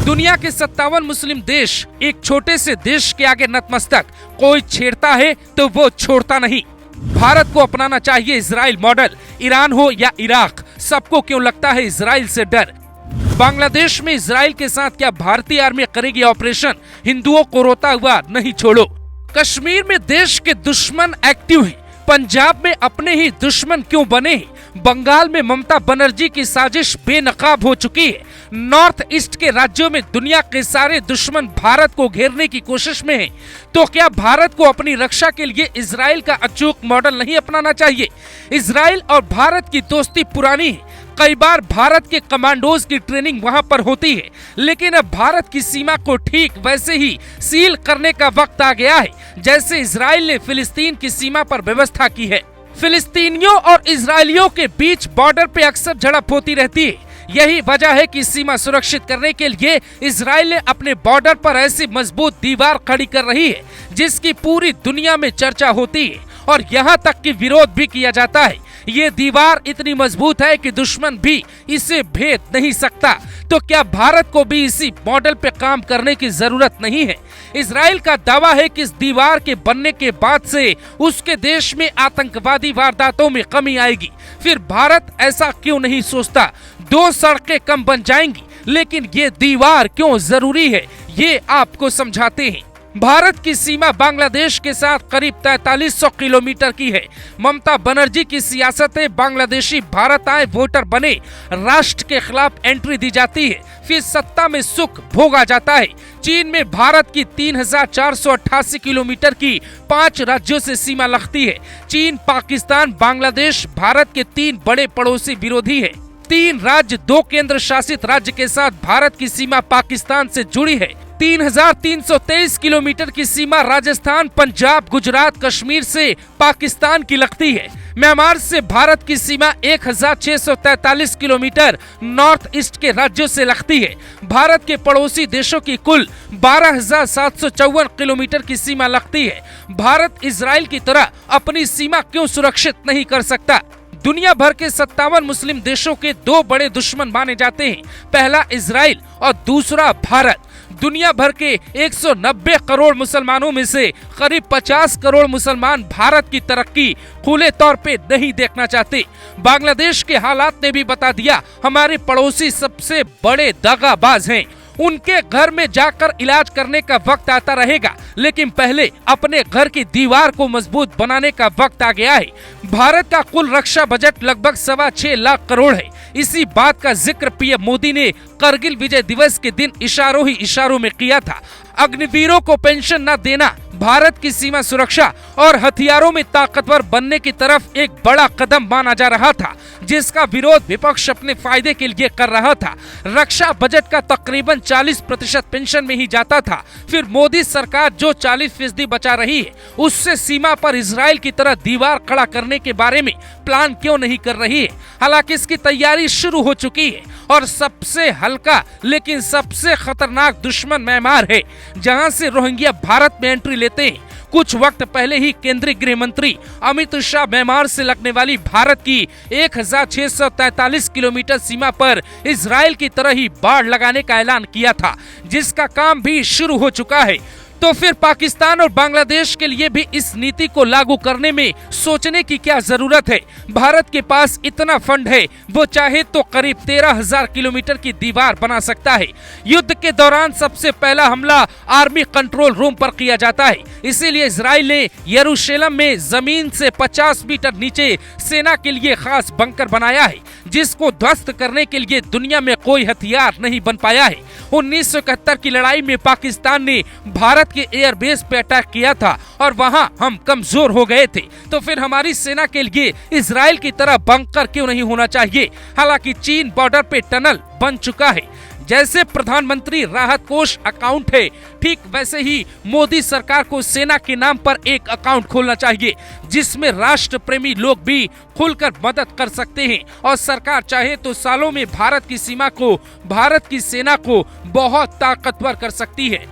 दुनिया के 57 मुस्लिम देश एक छोटे से देश के आगे नतमस्तक। कोई छेड़ता है तो वो छोड़ता नहीं। भारत को अपनाना चाहिए इजराइल मॉडल। ईरान हो या इराक, सबको क्यों लगता है इजराइल से डर। बांग्लादेश में इजराइल के साथ क्या भारतीय आर्मी करेगी ऑपरेशन। हिंदुओं को रोता हुआ नहीं छोड़ो। कश्मीर में देश के दुश्मन एक्टिव हैं। पंजाब में अपने ही दुश्मन क्यों बने। बंगाल में ममता बनर्जी की साजिश बेनकाब हो चुकी है। नॉर्थ ईस्ट के राज्यों में दुनिया के सारे दुश्मन भारत को घेरने की कोशिश में हैं। तो क्या भारत को अपनी रक्षा के लिए इजराइल का अचूक मॉडल नहीं अपनाना चाहिए। इजराइल और भारत की दोस्ती पुरानी है। कई बार भारत के कमांडोज की ट्रेनिंग वहां पर होती है, लेकिन अब भारत की सीमा को ठीक वैसे ही सील करने का वक्त आ गया है जैसे इजराइल ने फिलिस्तीन की सीमा पर व्यवस्था की है। फिलिस्तीनियों और इजरायलियों के बीच बॉर्डर पे अक्सर झड़प होती रहती है। यही वजह है कि सीमा सुरक्षित करने के लिए इजराइल ने अपने बॉर्डर पर ऐसी मजबूत दीवार खड़ी कर रही है जिसकी पूरी दुनिया में चर्चा होती है और यहाँ तक कि विरोध भी किया जाता है। ये दीवार इतनी मजबूत है कि दुश्मन भी इसे भेद नहीं सकता। तो क्या भारत को भी इसी मॉडल पे काम करने की जरूरत नहीं है। इजराइल का दावा है कि इस दीवार के बनने के बाद से उसके देश में आतंकवादी वारदातों में कमी आएगी। फिर भारत ऐसा क्यों नहीं सोचता। 2 सड़कें कम बन जाएंगी, लेकिन ये दीवार क्यों जरूरी है, ये आपको समझाते हैं। भारत की सीमा बांग्लादेश के साथ करीब 4300 किलोमीटर की है। ममता बनर्जी की सियासत है बांग्लादेशी भारत आए वोटर बने, राष्ट्र के खिलाफ एंट्री दी जाती है, फिर सत्ता में सुख भोगा जाता है। चीन में भारत की 3488 किलोमीटर की 5 राज्यों से सीमा लगती है। चीन, पाकिस्तान, बांग्लादेश भारत के 3 बड़े पड़ोसी विरोधी है। 3 राज्य 2 केंद्र शासित राज्य के साथ भारत की सीमा पाकिस्तान से जुड़ी है। 3323 किलोमीटर की सीमा राजस्थान, पंजाब, गुजरात, कश्मीर से पाकिस्तान की लगती है। म्यांमार से भारत की सीमा 1643 किलोमीटर नॉर्थ ईस्ट के राज्यों से लगती है। भारत के पड़ोसी देशों की कुल 12754 किलोमीटर की सीमा लगती है। भारत इजराइल की तरह अपनी सीमा क्यों सुरक्षित नहीं कर सकता। दुनिया भर के 57 मुस्लिम देशों के 2 बड़े दुश्मन माने जाते हैं। पहला इजराइल और दूसरा भारत। दुनिया भर के 190 करोड़ मुसलमानों में से करीब 50 करोड़ मुसलमान भारत की तरक्की खुले तौर पे नहीं देखना चाहते। बांग्लादेश के हालात ने भी बता दिया, हमारे पड़ोसी सबसे बड़े दगाबाज हैं। उनके घर में जाकर इलाज करने का वक्त आता रहेगा, लेकिन पहले अपने घर की दीवार को मजबूत बनाने का वक्त आ गया है। भारत का कुल रक्षा बजट लगभग 6.25 लाख करोड़ है। इसी बात का जिक्र पीएम मोदी ने करगिल विजय दिवस के दिन इशारों ही इशारों में किया था। अग्निवीरों को पेंशन न देना भारत की सीमा सुरक्षा और हथियारों में ताकतवर बनने की तरफ एक बड़ा कदम माना जा रहा था, जिसका विरोध विपक्ष अपने फायदे के लिए कर रहा था। रक्षा बजट का तकरीबन 40% पेंशन में ही जाता था। फिर मोदी सरकार जो 40% बचा रही है, उससे सीमा पर इजराइल की तरह दीवार खड़ा करने के बारे में प्लान क्यों नहीं कर रही है। हालांकि इसकी तैयारी शुरू हो चुकी है और सबसे हल्का लेकिन सबसे खतरनाक दुश्मन म्यांमार है, जहां से रोहिंग्या भारत में एंट्री लेते हैं। कुछ वक्त पहले ही केंद्रीय गृह मंत्री अमित शाह म्यांमार से लगने वाली भारत की 1643 किलोमीटर सीमा पर इजराइल की तरह ही बाड़ लगाने का ऐलान किया था, जिसका काम भी शुरू हो चुका है। तो फिर पाकिस्तान और बांग्लादेश के लिए भी इस नीति को लागू करने में सोचने की क्या जरूरत है। भारत के पास इतना फंड है, वो चाहे तो करीब 13,000 किलोमीटर की दीवार बना सकता है। युद्ध के दौरान सबसे पहला हमला आर्मी कंट्रोल रूम पर किया जाता है। इसीलिए इजराइल ने यरूशलेम में जमीन से 50 मीटर नीचे सेना के लिए खास बंकर बनाया है, जिसको ध्वस्त करने के लिए दुनिया में कोई हथियार नहीं बन पाया है। 1971 की लड़ाई में पाकिस्तान ने भारत के एयरबेस पे अटैक किया था और वहां हम कमजोर हो गए थे। तो फिर हमारी सेना के लिए इजराइल की तरह बंकर क्यों नहीं होना चाहिए। हालांकि चीन बॉर्डर पे टनल बन चुका है। जैसे प्रधानमंत्री राहत कोष अकाउंट है, ठीक वैसे ही मोदी सरकार को सेना के नाम पर एक अकाउंट खोलना चाहिए, जिसमें राष्ट्र प्रेमी लोग भी खुलकर मदद कर सकते हैं। और सरकार चाहे तो सालों में भारत की सीमा को, भारत की सेना को बहुत ताकतवर कर सकती है।